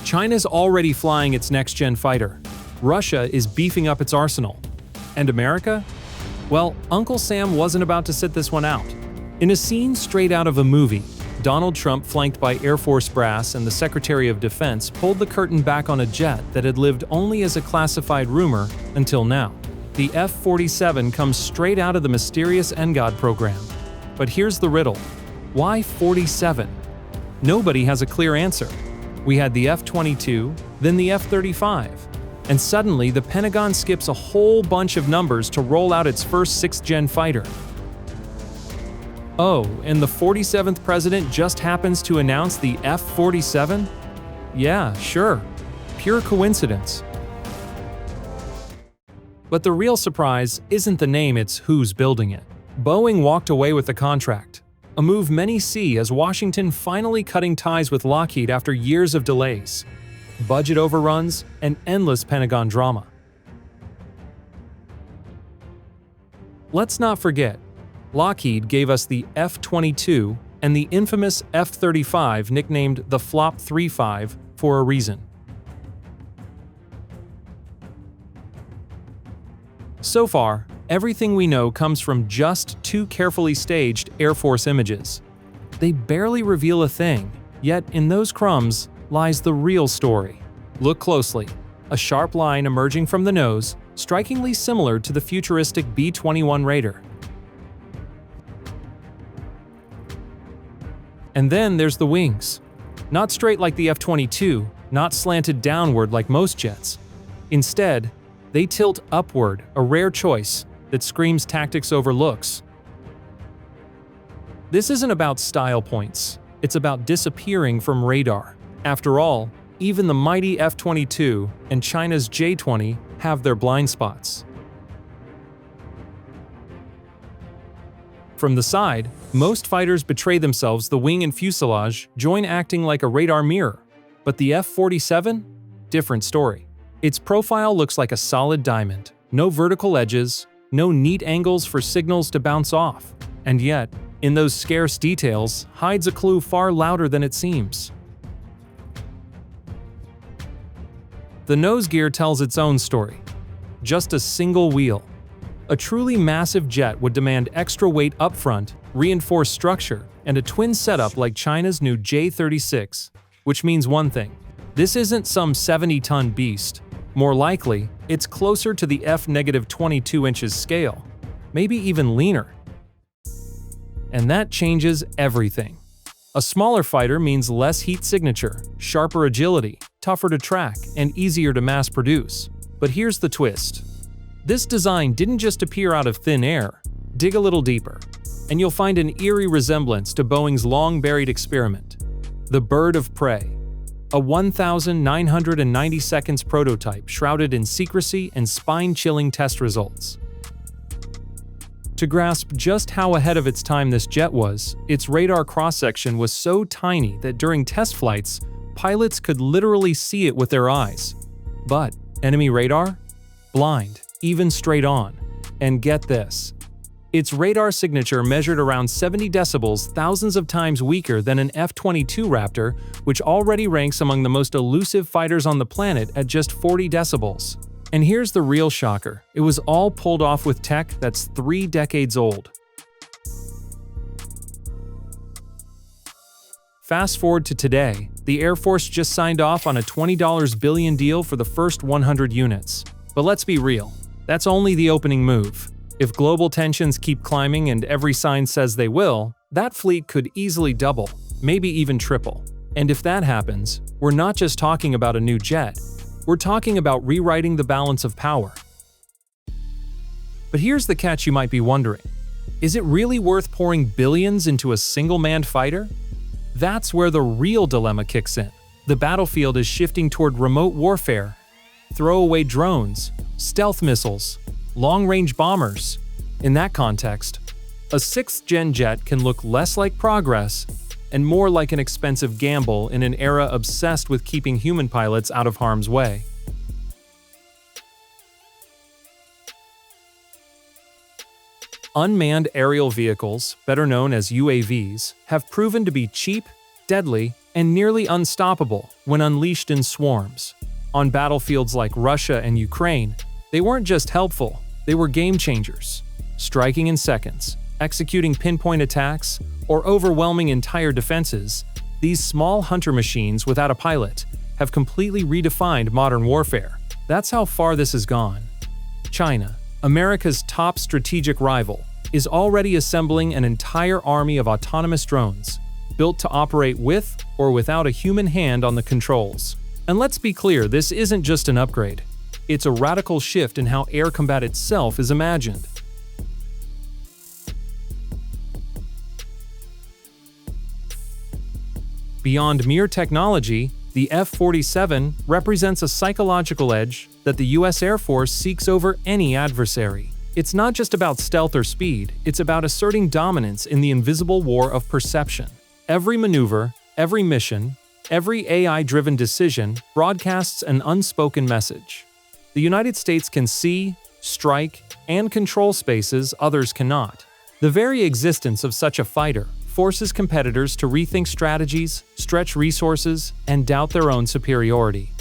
China's already flying its next-gen fighter. Russia is beefing up its arsenal. And America? Well, Uncle Sam wasn't about to sit this one out. In a scene straight out of a movie, Donald Trump, flanked by Air Force brass and the Secretary of Defense, pulled the curtain back on a jet that had lived only as a classified rumor until now. The F-47 comes straight out of the mysterious NGOD program. But here's the riddle. Why 47? Nobody has a clear answer. We had the F-22, then the F-35, and suddenly the Pentagon skips a whole bunch of numbers to roll out its first 6th-gen fighter. Oh, and the 47th president just happens to announce the F-47? Yeah, sure. Pure coincidence. But the real surprise isn't the name, it's who's building it. Boeing walked away with the contract, a move many see as Washington finally cutting ties with Lockheed after years of delays, budget overruns, and endless Pentagon drama. Let's not forget, Lockheed gave us the F-22 and the infamous F-35 nicknamed the Flop 35 for a reason. So far, everything we know comes from just 2 carefully staged Air Force images. They barely reveal a thing, yet in those crumbs lies the real story. Look closely. A sharp line emerging from the nose, strikingly similar to the futuristic B-21 Raider. And then there's the wings. Not straight like the F-22, not slanted downward like most jets. Instead, they tilt upward, a rare choice that screams tactics over looks. This isn't about style points, it's about disappearing from radar. After all, even the mighty F-22 and China's J-20 have their blind spots. From the side, most fighters betray themselves, the wing and fuselage join acting like a radar mirror. But the F-47? Different story. Its profile looks like a solid diamond. No vertical edges, no neat angles for signals to bounce off. And yet, in those scarce details, hides a clue far louder than it seems. The nose gear tells its own story. Just a single wheel. A truly massive jet would demand extra weight up front, reinforced structure, and a twin setup like China's new J-36, which means one thing. This isn't some 70-ton beast. More likely, it's closer to the F-22 inches scale, maybe even leaner. And that changes everything. A smaller fighter means less heat signature, sharper agility, tougher to track, and easier to mass produce. But here's the twist. This design didn't just appear out of thin air. Dig a little deeper, and you'll find an eerie resemblance to Boeing's long-buried experiment, the Bird of Prey, a 1,990 seconds prototype shrouded in secrecy and spine-chilling test results. To grasp just how ahead of its time this jet was, its radar cross-section was so tiny that during test flights, pilots could literally see it with their eyes. But enemy radar? Blind. Even straight on. And get this. Its radar signature measured around 70 decibels, thousands of times weaker than an F-22 Raptor, which already ranks among the most elusive fighters on the planet at just 40 decibels. And here's the real shocker. It was all pulled off with tech that's 3 decades old. Fast forward to today, the Air Force just signed off on a $20 billion deal for the first 100 units. But let's be real. That's only the opening move. If global tensions keep climbing and every sign says they will, that fleet could easily double, maybe even triple. And if that happens, we're not just talking about a new jet, we're talking about rewriting the balance of power. But here's the catch you might be wondering. Is it really worth pouring billions into a single-manned fighter? That's where the real dilemma kicks in. The battlefield is shifting toward remote warfare, throwaway drones, stealth missiles, long-range bombers. In that context, a 6th-gen jet can look less like progress and more like an expensive gamble in an era obsessed with keeping human pilots out of harm's way. Unmanned aerial vehicles, better known as UAVs, have proven to be cheap, deadly, and nearly unstoppable when unleashed in swarms. On battlefields like Russia and Ukraine, they weren't just helpful, they were game changers. Striking in seconds, executing pinpoint attacks, or overwhelming entire defenses, these small hunter machines without a pilot have completely redefined modern warfare. That's how far this has gone. China, America's top strategic rival, is already assembling an entire army of autonomous drones, built to operate with or without a human hand on the controls. And let's be clear, this isn't just an upgrade. It's a radical shift in how air combat itself is imagined. Beyond mere technology, the F-47 represents a psychological edge that the U.S. Air Force seeks over any adversary. It's not just about stealth or speed, it's about asserting dominance in the invisible war of perception. Every maneuver, every mission, every AI-driven decision broadcasts an unspoken message. The United States can see, strike, and control spaces others cannot. The very existence of such a fighter forces competitors to rethink strategies, stretch resources, and doubt their own superiority.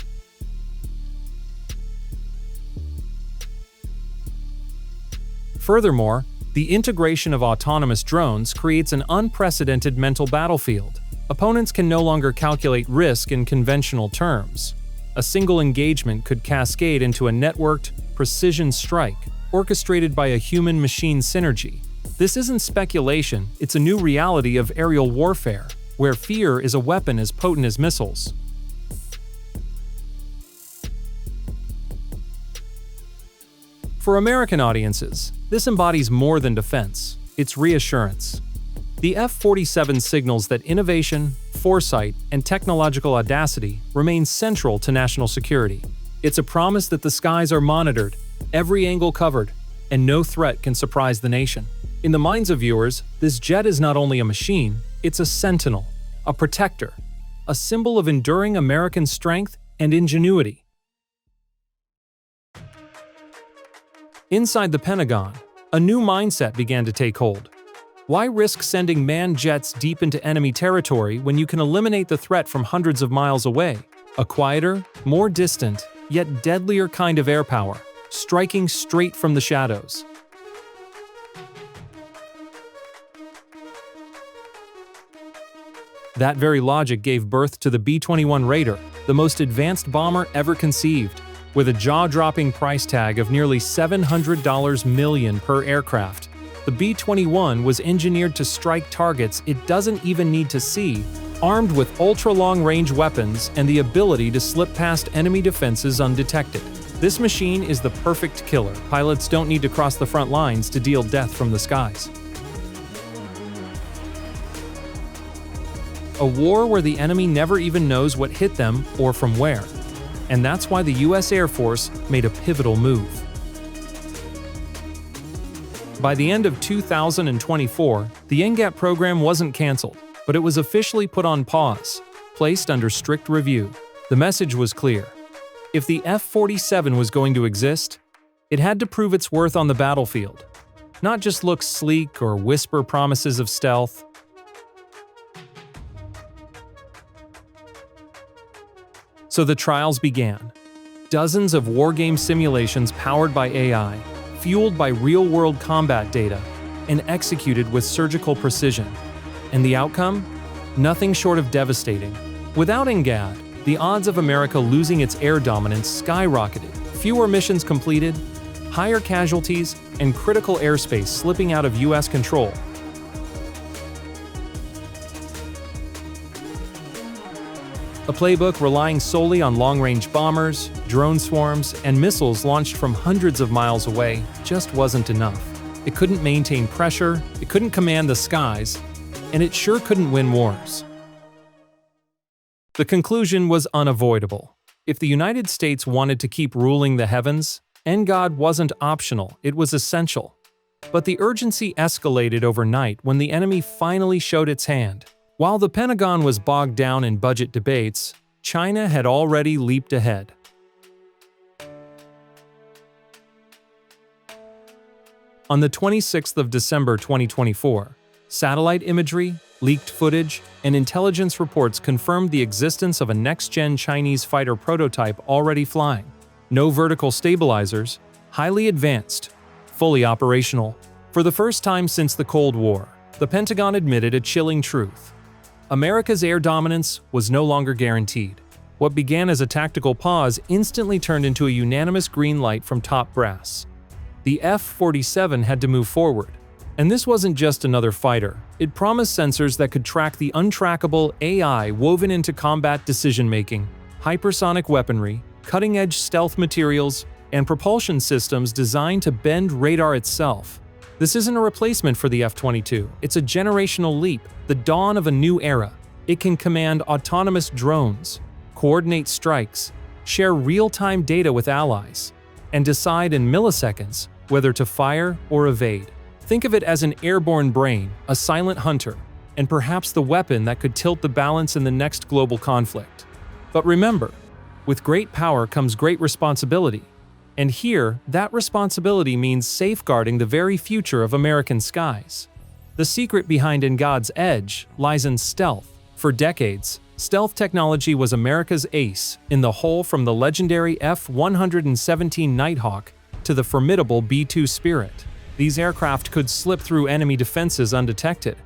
Furthermore, the integration of autonomous drones creates an unprecedented mental battlefield. Opponents can no longer calculate risk in conventional terms. A single engagement could cascade into a networked, precision strike, orchestrated by a human-machine synergy. This isn't speculation, it's a new reality of aerial warfare, where fear is a weapon as potent as missiles. For American audiences, this embodies more than defense, it's reassurance. The F-47 signals that innovation, foresight, and technological audacity remain central to national security. It's a promise that the skies are monitored, every angle covered, and no threat can surprise the nation. In the minds of viewers, this jet is not only a machine, it's a sentinel, a protector, a symbol of enduring American strength and ingenuity. Inside the Pentagon, a new mindset began to take hold. Why risk sending manned jets deep into enemy territory when you can eliminate the threat from hundreds of miles away? A quieter, more distant, yet deadlier kind of air power, striking straight from the shadows. That very logic gave birth to the B-21 Raider, the most advanced bomber ever conceived. With a jaw-dropping price tag of nearly $700 million per aircraft, the B-21 was engineered to strike targets it doesn't even need to see, armed with ultra-long-range weapons and the ability to slip past enemy defenses undetected. This machine is the perfect killer. Pilots don't need to cross the front lines to deal death from the skies. A war where the enemy never even knows what hit them or from where. And that's why the U.S. Air Force made a pivotal move. By the end of 2024, the NGAT program wasn't canceled, but it was officially put on pause, placed under strict review. The message was clear. If the F-47 was going to exist, it had to prove its worth on the battlefield, not just look sleek or whisper promises of stealth. So the trials began. Dozens of wargame simulations powered by AI, fueled by real-world combat data, and executed with surgical precision. And the outcome? Nothing short of devastating. Without NGAD, the odds of America losing its air dominance skyrocketed. Fewer missions completed, higher casualties, and critical airspace slipping out of U.S. control. A playbook relying solely on long-range bombers, drone swarms, and missiles launched from hundreds of miles away just wasn't enough. It couldn't maintain pressure, it couldn't command the skies, and it sure couldn't win wars. The conclusion was unavoidable. If the United States wanted to keep ruling the heavens, NGAD wasn't optional, it was essential. But the urgency escalated overnight when the enemy finally showed its hand. While the Pentagon was bogged down in budget debates, China had already leaped ahead. On the 26th of December 2024, satellite imagery, Leaked footage and intelligence reports confirmed the existence of a next-gen Chinese fighter prototype already flying. No vertical stabilizers, highly advanced, fully operational. For the first time since the Cold War, the Pentagon admitted a chilling truth. America's air dominance was no longer guaranteed. What began as a tactical pause instantly turned into a unanimous green light from top brass. The F-47 had to move forward. And this wasn't just another fighter. It promised sensors that could track the untrackable AI woven into combat decision-making, hypersonic weaponry, cutting-edge stealth materials, and propulsion systems designed to bend radar itself. This isn't a replacement for the F-22, it's a generational leap, the dawn of a new era. It can command autonomous drones, coordinate strikes, share real-time data with allies, and decide in milliseconds whether to fire or evade. Think of it as an airborne brain, a silent hunter, and perhaps the weapon that could tilt the balance in the next global conflict. But remember, with great power comes great responsibility. And here, that responsibility means safeguarding the very future of American skies. The secret behind NGAD's edge lies in stealth. For decades, stealth technology was America's ace in the hole, from the legendary F-117 Nighthawk to the formidable B-2 Spirit. These aircraft could slip through enemy defenses undetected.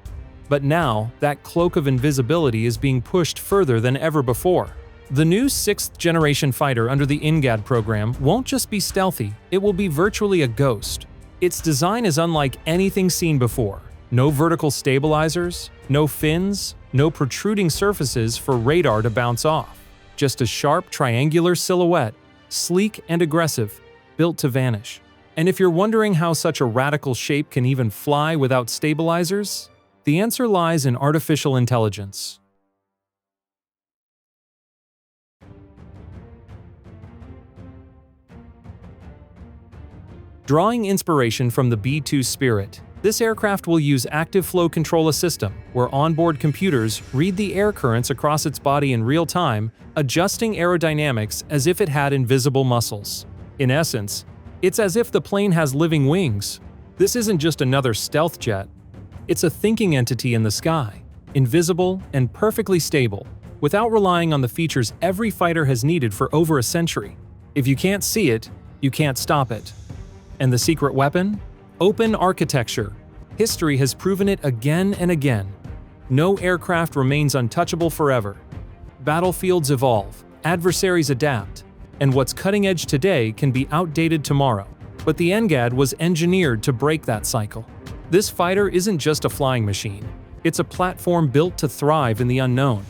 But now, that cloak of invisibility is being pushed further than ever before. The new 6th-generation fighter under the NGAD program won't just be stealthy, it will be virtually a ghost. Its design is unlike anything seen before. No vertical stabilizers, no fins, no protruding surfaces for radar to bounce off. Just a sharp, triangular silhouette, sleek and aggressive, built to vanish. And if you're wondering how such a radical shape can even fly without stabilizers, the answer lies in artificial intelligence. Drawing inspiration from the B-2 Spirit, this aircraft will use active flow control system, where onboard computers read the air currents across its body in real time, adjusting aerodynamics as if it had invisible muscles. In essence, it's as if the plane has living wings. This isn't just another stealth jet. It's a thinking entity in the sky, invisible and perfectly stable, without relying on the features every fighter has needed for over a century. If you can't see it, you can't stop it. And the secret weapon? Open architecture. History has proven it again and again. No aircraft remains untouchable forever. Battlefields evolve, adversaries adapt, and what's cutting edge today can be outdated tomorrow. But the NGAD was engineered to break that cycle. This fighter isn't just a flying machine. It's a platform built to thrive in the unknown.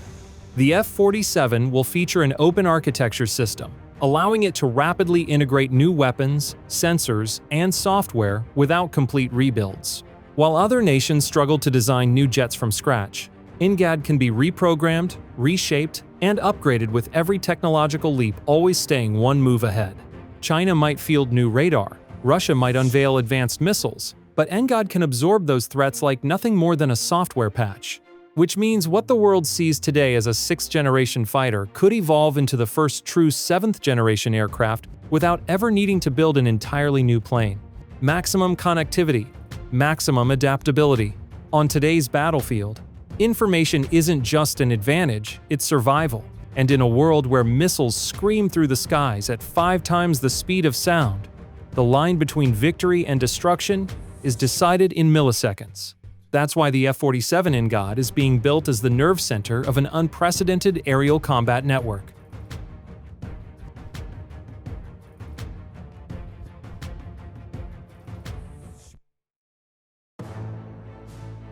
The F-47 will feature an open architecture system, allowing it to rapidly integrate new weapons, sensors, and software without complete rebuilds. While other nations struggle to design new jets from scratch, NGAD can be reprogrammed, reshaped, and upgraded with every technological leap always staying one move ahead. China might field new radar, Russia might unveil advanced missiles, but NGAD can absorb those threats like nothing more than a software patch. Which means what the world sees today as a 6th-generation fighter could evolve into the first true 7th-generation aircraft without ever needing to build an entirely new plane. Maximum connectivity, maximum adaptability. On today's battlefield, information isn't just an advantage, it's survival. And in a world where missiles scream through the skies at 5 times the speed of sound, the line between victory and destruction is decided in milliseconds. That's why the F-47 NGAD is being built as the nerve center of an unprecedented aerial combat network.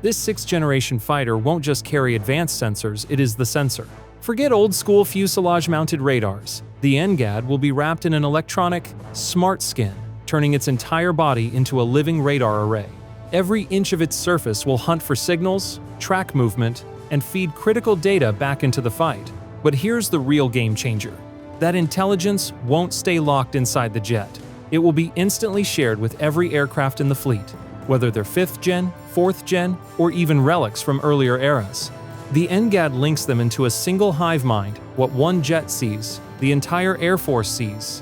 This 6th-generation fighter won't just carry advanced sensors, it is the sensor. Forget old-school fuselage-mounted radars. The NGAD will be wrapped in an electronic, smart skin, turning its entire body into a living radar array. Every inch of its surface will hunt for signals, track movement, and feed critical data back into the fight. But here's the real game changer. That intelligence won't stay locked inside the jet. It will be instantly shared with every aircraft in the fleet, whether they're 5th gen, 4th gen, or even relics from earlier eras. The NGAD links them into a single hive mind. What one jet sees, the entire Air Force sees.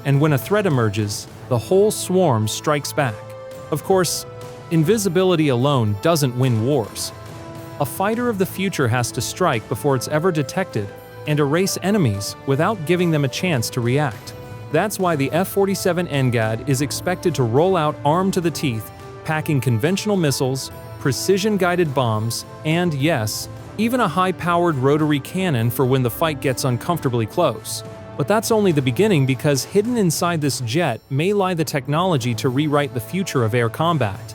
And when a threat emerges, the whole swarm strikes back. Of course, invisibility alone doesn't win wars. A fighter of the future has to strike before it's ever detected and erase enemies without giving them a chance to react. That's why the F-47 NGAD is expected to roll out armed to the teeth, packing conventional missiles, precision-guided bombs, and yes, even a high-powered rotary cannon for when the fight gets uncomfortably close. But that's only the beginning, because hidden inside this jet may lie the technology to rewrite the future of air combat.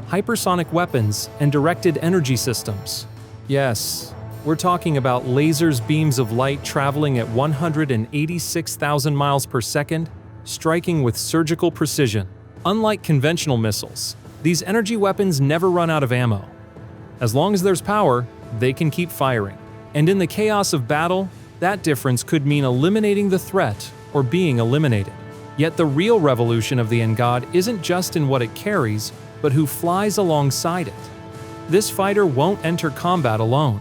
Hypersonic weapons and directed energy systems. Yes, we're talking about lasers, beams of light traveling at 186,000 miles per second, striking with surgical precision. Unlike conventional missiles, these energy weapons never run out of ammo. As long as there's power, they can keep firing. And in the chaos of battle, that difference could mean eliminating the threat or being eliminated. Yet the real revolution of the NGAD isn't just in what it carries, but who flies alongside it. This fighter won't enter combat alone.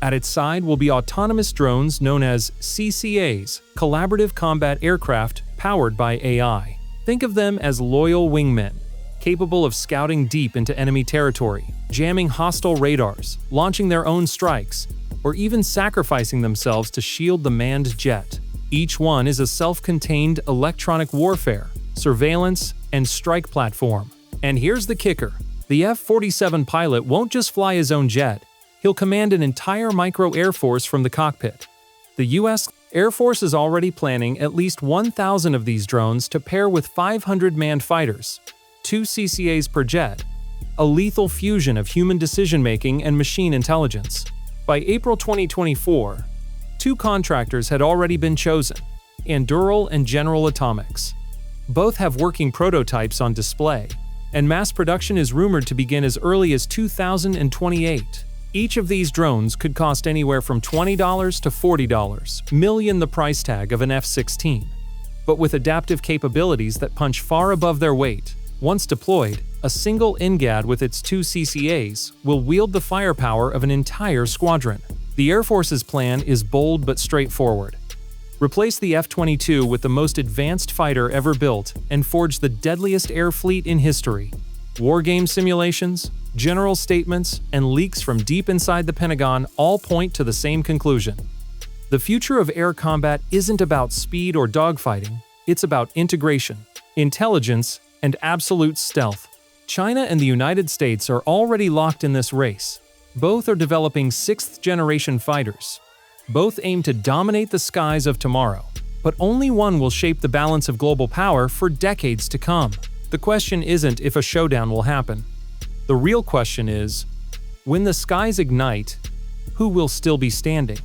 At its side will be autonomous drones known as CCAs, Collaborative Combat Aircraft powered by AI. Think of them as loyal wingmen, capable of scouting deep into enemy territory, jamming hostile radars, launching their own strikes, or even sacrificing themselves to shield the manned jet. Each one is a self-contained electronic warfare, surveillance, and strike platform. And here's the kicker: the F-47 pilot won't just fly his own jet, he'll command an entire micro-air force from the cockpit. The U.S. Air Force is already planning at least 1,000 of these drones to pair with 500 manned fighters, 2 CCAs per jet, a lethal fusion of human decision-making and machine intelligence. By April 2024, 2 contractors had already been chosen, Anduril and General Atomics. Both have working prototypes on display, and mass production is rumored to begin as early as 2028. Each of these drones could cost anywhere from $20 to $40 million, the price tag of an F-16. But with adaptive capabilities that punch far above their weight, once deployed, a single NGAD with its 2 CCAs will wield the firepower of an entire squadron. The Air Force's plan is bold but straightforward. Replace the F-22 with the most advanced fighter ever built and forge the deadliest air fleet in history. War game simulations, general statements, and leaks from deep inside the Pentagon all point to the same conclusion. The future of air combat isn't about speed or dogfighting, it's about integration, intelligence, and absolute stealth. China and the United States are already locked in this race. Both are developing 6th-generation fighters. Both aim to dominate the skies of tomorrow, but only one will shape the balance of global power for decades to come. The question isn't if a showdown will happen. The real question is, when the skies ignite, who will still be standing?